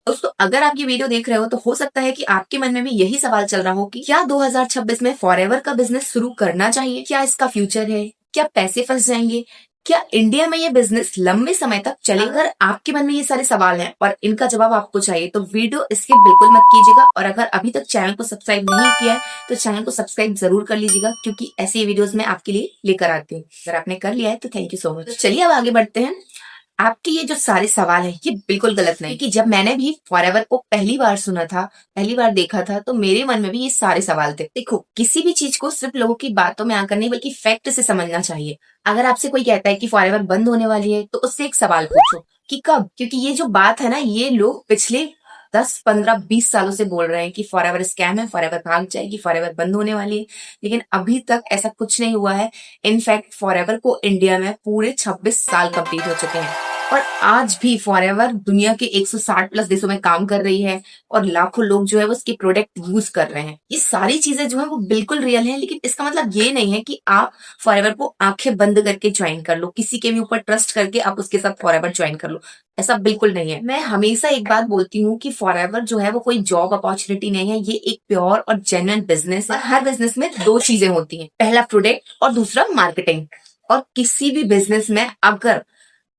दोस्तों, अगर आप ये वीडियो देख रहे हो तो हो सकता है कि आपके मन में भी यही सवाल चल रहा हो कि क्या 2026 में फॉरएवर का बिजनेस शुरू करना चाहिए? क्या इसका फ्यूचर है? क्या पैसे फंस जाएंगे? क्या इंडिया में ये बिजनेस लंबे समय तक चलेगा? अगर आपके मन में ये सारे सवाल हैं और इनका जवाब आपको चाहिए तो वीडियो स्किप बिल्कुल मत कीजिएगा, और अगर अभी तक चैनल को सब्सक्राइब नहीं किया है तो चैनल को सब्सक्राइब जरूर कर लीजिएगा, क्योंकि ऐसी वीडियोस मैं आपके लिए लेकर आती हूँ। अगर आपने कर लिया है तो थैंक यू सो मच। चलिए अब आगे बढ़ते हैं। आपके ये जो सारे सवाल हैं ये बिल्कुल गलत नहीं, कि जब मैंने भी फॉरएवर को पहली बार सुना था, पहली बार देखा था, तो मेरे मन में भी ये सारे सवाल थे। देखो, किसी भी चीज को सिर्फ लोगों की बातों में आकर नहीं बल्कि फैक्ट से समझना चाहिए। अगर आपसे कोई कहता है कि फॉरएवर बंद होने वाली है तो उससे एक सवाल पूछो कि कब, क्योंकि ये जो बात है ना, ये लोग पिछले 10, 15, 20 सालों से बोल रहे हैं कि फॉरएवर स्कैम है, फॉरएवर भाग जाएगी, फॉरएवर बंद होने वाली है, लेकिन अभी तक ऐसा कुछ नहीं हुआ है। इनफैक्ट फॉरएवर को इंडिया में पूरे 26 साल कंप्लीट हो चुके हैं और आज भी फॉरएवर दुनिया के 160 प्लस देशों में काम कर रही है और लाखों लोग जो है वो उसके प्रोडक्ट यूज कर रहे हैं। ये सारी चीजें जो है वो बिल्कुल रियल है, लेकिन इसका मतलब ये नहीं है कि आप फॉरएवर को आंखें बंद करके ज्वाइन कर लो, किसी के भी ऊपर ट्रस्ट करके आप उसके साथ फॉरएवर ज्वाइन कर लो। ऐसा बिल्कुल नहीं है। मैं हमेशा एक बात बोलती हूँ कि फॉरएवर जो है वो कोई जॉब अपॉर्चुनिटी नहीं है, ये एक प्योर और जेन्युइन बिजनेस है। हर बिजनेस में दो चीजें होती हैं, पहला प्रोडक्ट और दूसरा मार्केटिंग। और किसी भी बिजनेस में अगर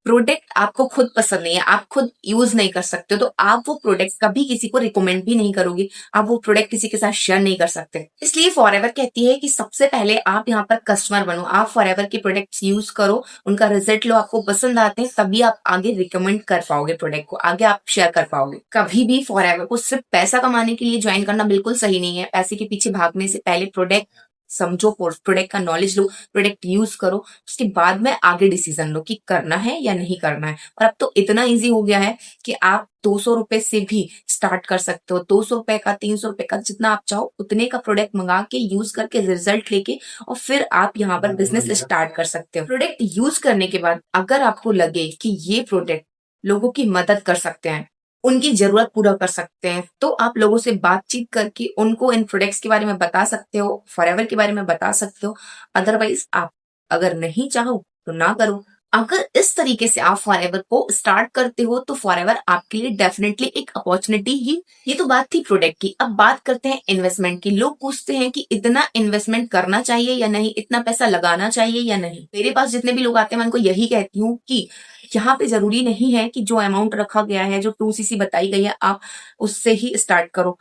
प्रोडक्ट आपको खुद पसंद नहीं है, आप खुद यूज नहीं कर सकते हो, तो आप वो प्रोडक्ट कभी किसी को रिकमेंड भी नहीं करोगे, आप वो प्रोडक्ट किसी के साथ शेयर नहीं कर सकते। इसलिए फॉरएवर कहती है कि सबसे पहले आप यहाँ पर कस्टमर बनो, आप फॉरएवर के प्रोडक्ट्स यूज करो, उनका रिजल्ट लो, आपको पसंद आते हैं, तभी आप आगे रिकमेंड कर पाओगे प्रोडक्ट को, आगे आप शेयर कर पाओगे। कभी भी फॉरएवर को सिर्फ पैसा कमाने के लिए ज्वाइन करना बिल्कुल सही नहीं है। पैसे के पीछे भागने से पहले प्रोडक्ट समझो, प्रोडक्ट का नॉलेज लो, प्रोडक्ट यूज करो, उसके बाद में आगे डिसीजन लो कि करना है या नहीं करना है। और अब तो इतना इजी हो गया है कि आप 200 रुपए से भी स्टार्ट कर सकते हो। 200 रुपए का, 300 रुपए का, जितना आप चाहो उतने का प्रोडक्ट मंगा के यूज करके रिजल्ट लेके और फिर आप यहाँ पर बिजनेस स्टार्ट कर सकते हो। प्रोडक्ट यूज करने के बाद अगर आपको लगे कि ये प्रोडक्ट लोगों की मदद कर सकते हैं, उनकी जरूरत पूरा कर सकते हैं, तो आप लोगों से बातचीत करके उनको इन प्रोडक्ट्स के बारे में बता सकते हो, फॉरएवर के बारे में बता सकते हो। अदरवाइज आप अगर नहीं चाहो तो ना करो। अगर इस तरीके से आप फॉरएवर को स्टार्ट करते हो तो फॉरएवर आपके लिए डेफिनेटली एक अपॉर्चुनिटी ही। ये तो बात थी प्रोडक्ट की। अब बात करते हैं इन्वेस्टमेंट की। लोग पूछते हैं कि इतना इन्वेस्टमेंट करना चाहिए या नहीं, इतना पैसा लगाना चाहिए या नहीं। मेरे पास जितने भी लोग आते हैं मैं उनको यही कहती हूँ कि यहाँ पे जरूरी नहीं है कि जो अमाउंट रखा गया है, जो 2cc बताई गई है, आप उससे ही स्टार्ट करो।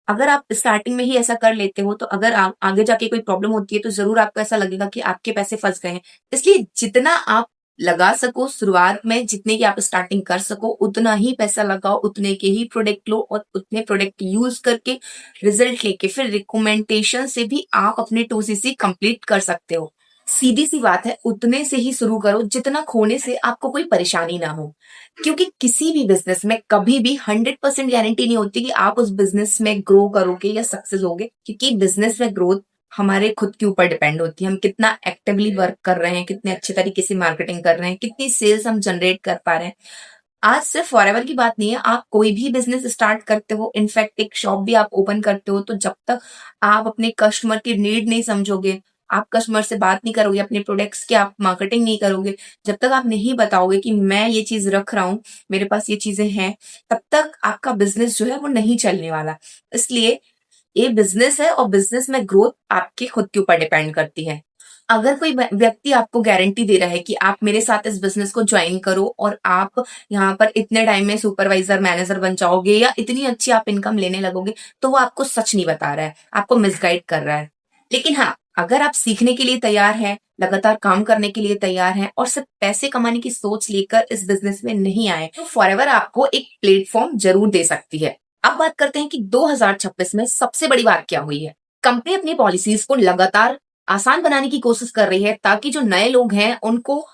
अगर आप स्टार्टिंग में ही ऐसा कर लेते हो तो अगर आगे जाके कोई प्रॉब्लम होती है तो जरूर आपको ऐसा लगेगा कि आपके पैसे फंस गए हैं। इसलिए जितना आप लगा सको शुरुआत में, जितने की आप स्टार्टिंग कर सको उतना ही पैसा लगाओ, उतने के ही प्रोडक्ट लो और उतने प्रोडक्ट यूज करके रिजल्ट लेके फिर रिकमेंडेशन से भी आप अपने 2cc कंप्लीट कर सकते हो। सीधी सी बात है, उतने से ही शुरू करो जितना खोने से आपको कोई परेशानी ना हो, क्योंकि किसी भी बिजनेस में कभी भी 100% गारंटी नहीं होती कि आप उस बिजनेस में ग्रो करोगे या सक्सेस होगे, क्योंकि बिजनेस में ग्रोथ हमारे खुद के ऊपर डिपेंड होती है। हम कितना एक्टिवली वर्क कर रहे हैं, कितने अच्छे तरीके से मार्केटिंग कर रहे हैं, कितनी सेल्स हम जनरेट कर पा रहे हैं। आज सिर्फ फॉरएवर की बात नहीं है, आप कोई भी बिजनेस स्टार्ट करते हो, इनफैक्ट एक शॉप भी आप ओपन करते हो, तो जब तक आप अपने कस्टमर की नीड नहीं समझोगे, आप कस्टमर से बात नहीं करोगे, अपने प्रोडक्ट्स की आप मार्केटिंग नहीं करोगे, जब तक आप नहीं बताओगे कि मैं ये चीज रख रहा हूँ, मेरे पास ये चीजें हैं, तब तक आपका बिजनेस जो है वो नहीं चलने वाला। इसलिए ये बिजनेस है और बिजनेस में ग्रोथ आपके खुद के ऊपर डिपेंड करती है। अगर कोई व्यक्ति आपको गारंटी दे रहा है कि आप मेरे साथ इस बिजनेस को ज्वाइन करो और आप यहाँ पर इतने टाइम में सुपरवाइजर, मैनेजर बन जाओगे या इतनी अच्छी आप इनकम लेने लगोगे, तो वो आपको सच नहीं बता रहा है, आपको मिसगाइड कर रहा है। लेकिन हाँ, अगर आप सीखने के लिए तैयार हैं, लगातार काम करने के लिए तैयार हैं और सिर्फ पैसे कमाने की सोच लेकर इस बिजनेस में नहीं आए, तो फॉरएवर आपको एक प्लेटफॉर्म जरूर दे सकती है। अब बात करते हैं कि 2026 में सबसे बड़ी बात क्या हुई है। कंपनी अपनी पॉलिसीज को लगातार आसान बनाने की कोशिश कर रही है ताकि जो नए लोग हैं उनको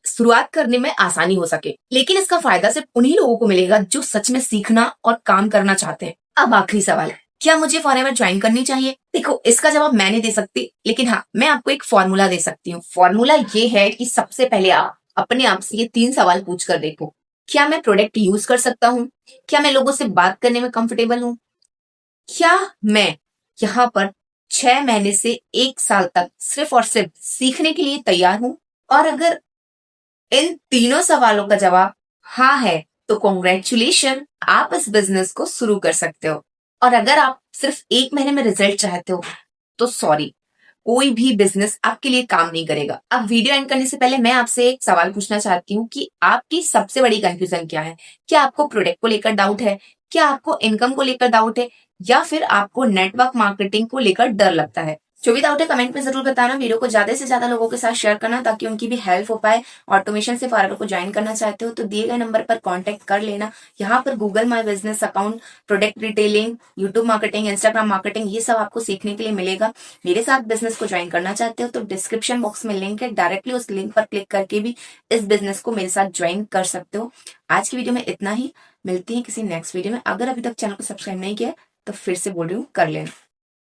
शुरुआत करने में आसानी हो सके, लेकिन इसका फायदा सिर्फ उन्हीं लोगों को मिलेगा जो सच में सीखना और काम करना चाहते हैं। अब आखिरी सवाल है, क्या मुझे फॉरएवर ज्वाइन करनी चाहिए? देखो, इसका जवाब मैं नहीं दे सकती, लेकिन हाँ, मैं आपको एक फॉर्मूला दे सकती हूँ। फॉर्मूला ये है कि सबसे पहले आप अपने आप से ये 3 सवाल पूछ कर देखो। क्या मैं प्रोडक्ट यूज कर सकता हूँ? क्या मैं लोगों से बात करने में कंफर्टेबल हूँ? क्या मैं यहाँ पर 6 महीने से 1 साल तक सिर्फ और सिर्फ सीखने के लिए तैयार हूँ? और अगर इन तीनों सवालों का जवाब हाँ है, तो कॉन्ग्रेचुलेशन, आप इस बिजनेस को शुरू कर सकते हो। और अगर आप सिर्फ 1 महीने में रिजल्ट चाहते हो तो सॉरी, कोई भी बिजनेस आपके लिए काम नहीं करेगा। अब वीडियो एंड करने से पहले मैं आपसे एक सवाल पूछना चाहती हूँ कि आपकी सबसे बड़ी कंफ्यूजन क्या है? क्या आपको प्रोडक्ट को लेकर डाउट है? क्या आपको इनकम को लेकर डाउट है? या फिर आपको नेटवर्क मार्केटिंग को लेकर डर लगता है? जो भी डाउट है कमेंट में जरूर बताना। वीडियो को ज्यादा से ज्यादा लोगों के साथ शेयर करना ताकि उनकी भी हेल्प हो पाए। ऑटोमेशन से फॉरएवर को ज्वाइन करना चाहते हो तो दिए गए नंबर पर कांटेक्ट कर लेना। यहाँ पर Google my business account, product detailing, YouTube marketing, Instagram marketing, ये सब आपको सीखने के लिए मिलेगा। मेरे साथ बिजनेस को ज्वाइन करना चाहते हो तो डिस्क्रिप्शन बॉक्स में लिंक है, डायरेक्टली उस लिंक पर क्लिक करके भी इस बिजनेस को मेरे साथ ज्वाइन कर सकते हो। आज की वीडियो में इतना ही, मिलती है किसी नेक्स्ट वीडियो में। अगर अभी तक चैनल को सब्सक्राइब नहीं किया तो फिर से बोल रही हूँ, कर लेना।